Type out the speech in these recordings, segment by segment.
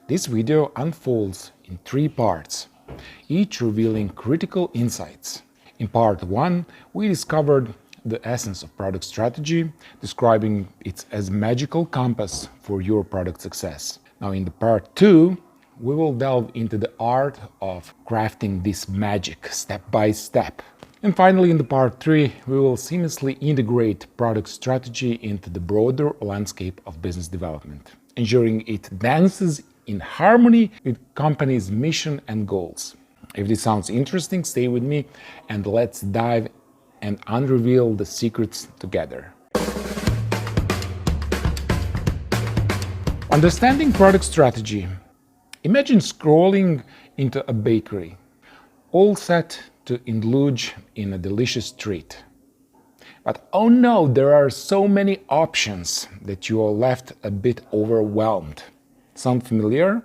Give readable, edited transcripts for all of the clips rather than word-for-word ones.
This video unfolds in 3 parts, each revealing critical insights. In part 1, we discovered the essence of product strategy, describing it as a magical compass for your product success. Now in the part 2, we will delve into the art of crafting this magic step by step. And finally, in the part 3, we will seamlessly integrate product strategy into the broader landscape of business development, ensuring it dances in harmony with company's mission and goals. If this sounds interesting, stay with me and let's dive and unreveal the secrets together. Understanding product strategy. Imagine scrolling into a bakery, all set to indulge in a delicious treat. But oh no, there are so many options that you are left a bit overwhelmed. Sound familiar?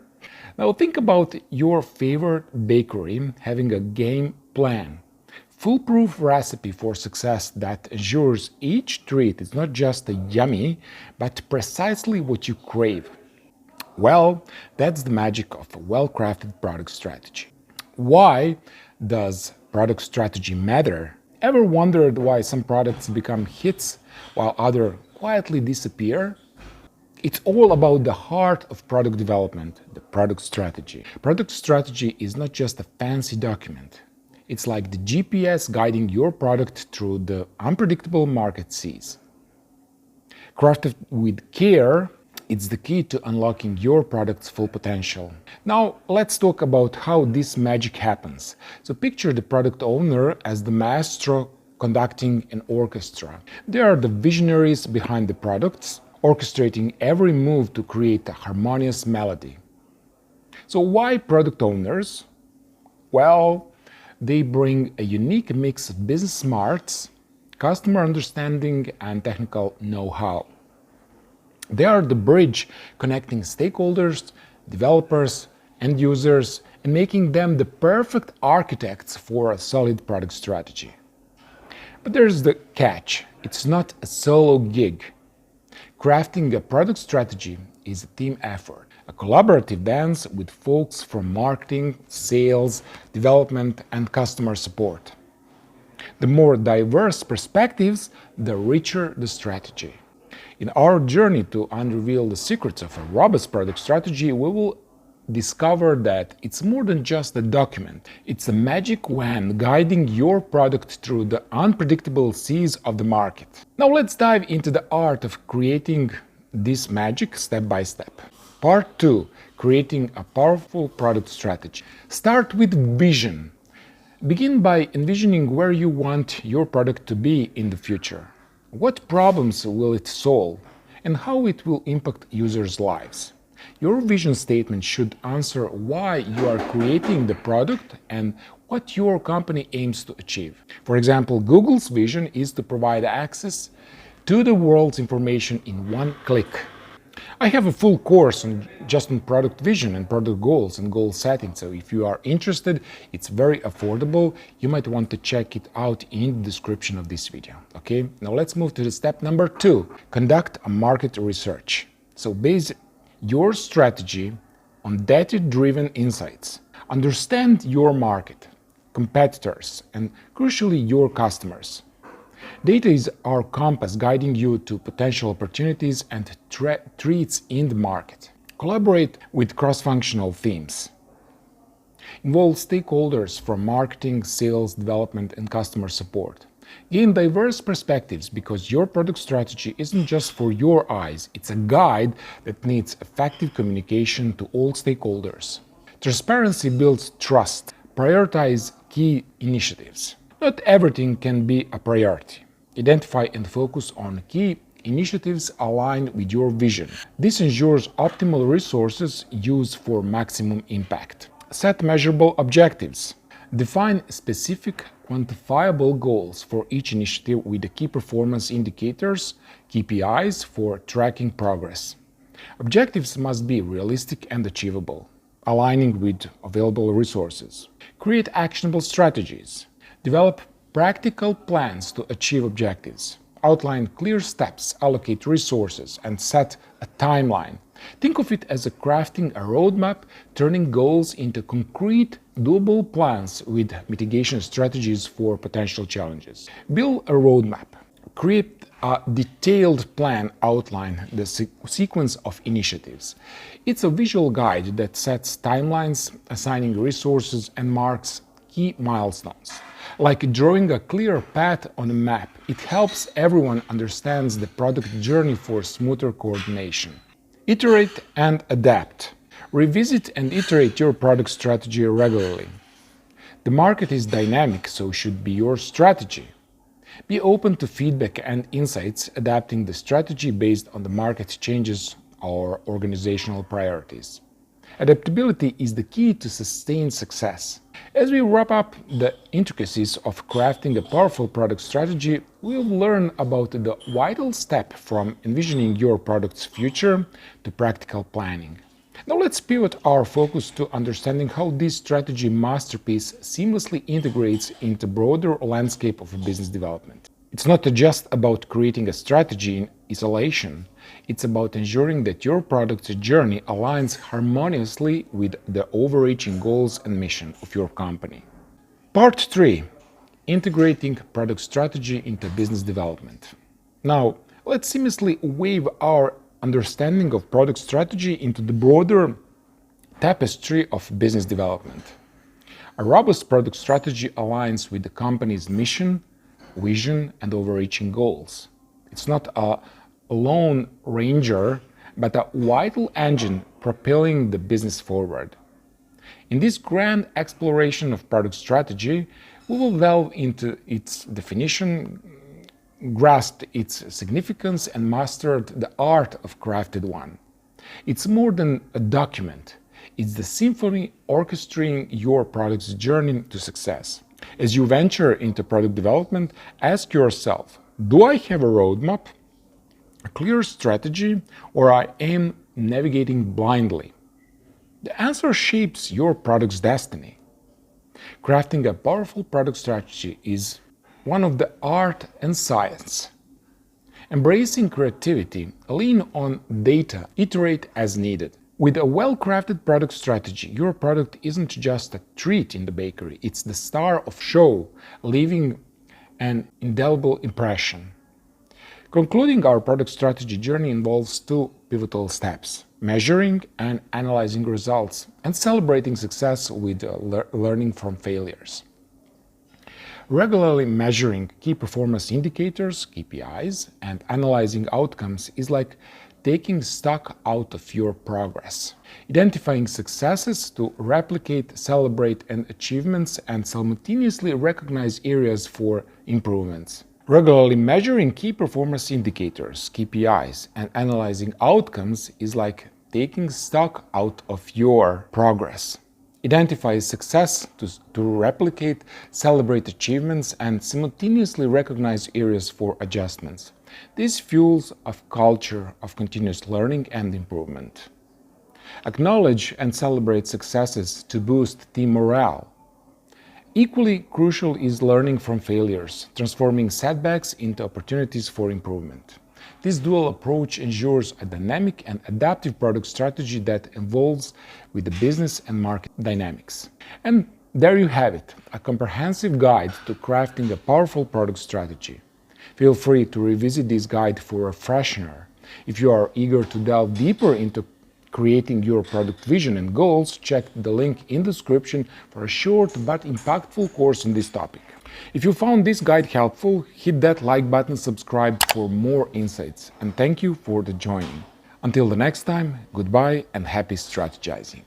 Now think about your favorite bakery having a game plan. Foolproof recipe for success that ensures each treat is not just yummy, but precisely what you crave. Well, that's the magic of a well-crafted product strategy. Why does product strategy matter? Ever wondered why some products become hits while others quietly disappear? It's all about the heart of product development, the product strategy. Product strategy is not just a fancy document. It's like the GPS guiding your product through the unpredictable market seas. Crafted with care, it's the key to unlocking your product's full potential. Now, let's talk about how this magic happens. So picture the product owner as the maestro conducting an orchestra. They are the visionaries behind the products, orchestrating every move to create a harmonious melody. So why product owners? Well, they bring a unique mix of business smarts, customer understanding, and technical know-how. They are the bridge connecting stakeholders, developers, end users, and making them the perfect architects for a solid product strategy. But there's the catch. It's not a solo gig. Crafting a product strategy is a team effort, a collaborative dance with folks from marketing, sales, development, and customer support. The more diverse perspectives, the richer the strategy. In our journey to unreveal the secrets of a robust product strategy, we will discover that it's more than just a document. It's a magic wand guiding your product through the unpredictable seas of the market. Now let's dive into the art of creating this magic step by step. Part 2. Creating a powerful product strategy. Start with vision. Begin by envisioning where you want your product to be in the future. What problems will it solve, and how it will impact users' lives? Your vision statement should answer why you are creating the product and what your company aims to achieve. For example, Google's vision is to provide access to the world's information in one click. I have a full course on product vision and product goals and goal setting, so if you are interested, it's very affordable. You might want to check it out in the description of this video. Okay, now let's move to the step number 2. Conduct a market research. So base your strategy on data-driven insights. Understand your market, competitors, and crucially your customers. Data is our compass guiding you to potential opportunities and threats in the market. Collaborate with cross-functional teams. Involve stakeholders from marketing, sales, development, and customer support. Gain diverse perspectives because your product strategy isn't just for your eyes, it's a guide that needs effective communication to all stakeholders. Transparency builds trust. Prioritize key initiatives. Not everything can be a priority. Identify and focus on key initiatives aligned with your vision. This ensures optimal resources used for maximum impact. Set measurable objectives. Define specific, quantifiable goals for each initiative with the key performance indicators, KPIs, for tracking progress. Objectives must be realistic and achievable, aligning with available resources. Create actionable strategies. Develop practical plans to achieve objectives. Outline clear steps, allocate resources, and set a timeline. Think of it as crafting a roadmap, turning goals into concrete, doable plans with mitigation strategies for potential challenges. Build a roadmap. Create a detailed plan outline the sequence of initiatives. It's a visual guide that sets timelines, assigning resources, and marks key milestones. Like drawing a clear path on a map, it helps everyone understand the product journey for smoother coordination. Iterate and adapt. Revisit and iterate your product strategy regularly. The market is dynamic, so should be your strategy. Be open to feedback and insights, adapting the strategy based on the market changes or organizational priorities. Adaptability is the key to sustained success. As we wrap up the intricacies of crafting a powerful product strategy, we'll learn about the vital step from envisioning your product's future to practical planning. Now let's pivot our focus to understanding how this strategy masterpiece seamlessly integrates into the broader landscape of business development. It's not just about creating a strategy in isolation, it's about ensuring that your product's journey aligns harmoniously with the overarching goals and mission of your company. Part 3. Integrating product strategy into business development. Now, let's seamlessly weave our understanding of product strategy into the broader tapestry of business development. A robust product strategy aligns with the company's mission, vision, and overarching goals. It's not a lone ranger, but a vital engine propelling the business forward. In this grand exploration of product strategy, we will delve into its definition, grasped its significance, and mastered the art of crafted one. It's more than a document. It's the symphony orchestrating your product's journey to success. As you venture into product development, ask yourself, do I have a roadmap, a clear strategy, or I am navigating blindly? The answer shapes your product's destiny. Crafting a powerful product strategy is one of the art and science. Embracing creativity, lean on data, iterate as needed. With a well-crafted product strategy, your product isn't just a treat in the bakery, it's the star of show, leaving an indelible impression. Concluding our product strategy journey involves 2 pivotal steps: measuring and analyzing results, and celebrating success with learning from failures. Regularly measuring key performance indicators, KPIs, and analyzing outcomes is like taking stock out of your progress. Identifying successes to replicate, celebrate achievements, and simultaneously recognize areas for improvements. Regularly measuring key performance indicators, KPIs, and analyzing outcomes is like taking stock out of your progress. Identify success to replicate, celebrate achievements, and simultaneously recognize areas for adjustments. This fuels a culture of continuous learning and improvement. Acknowledge and celebrate successes to boost team morale. Equally crucial is learning from failures, transforming setbacks into opportunities for improvement. This dual approach ensures a dynamic and adaptive product strategy that evolves with the business and market dynamics. And there you have it, a comprehensive guide to crafting a powerful product strategy. Feel free to revisit this guide for a freshener. If you are eager to delve deeper into creating your product vision and goals, check the link in the description for a short but impactful course on this topic. If you found this guide helpful, hit that like button, subscribe for more insights, and thank you for joining. Until the next time, goodbye and happy strategizing.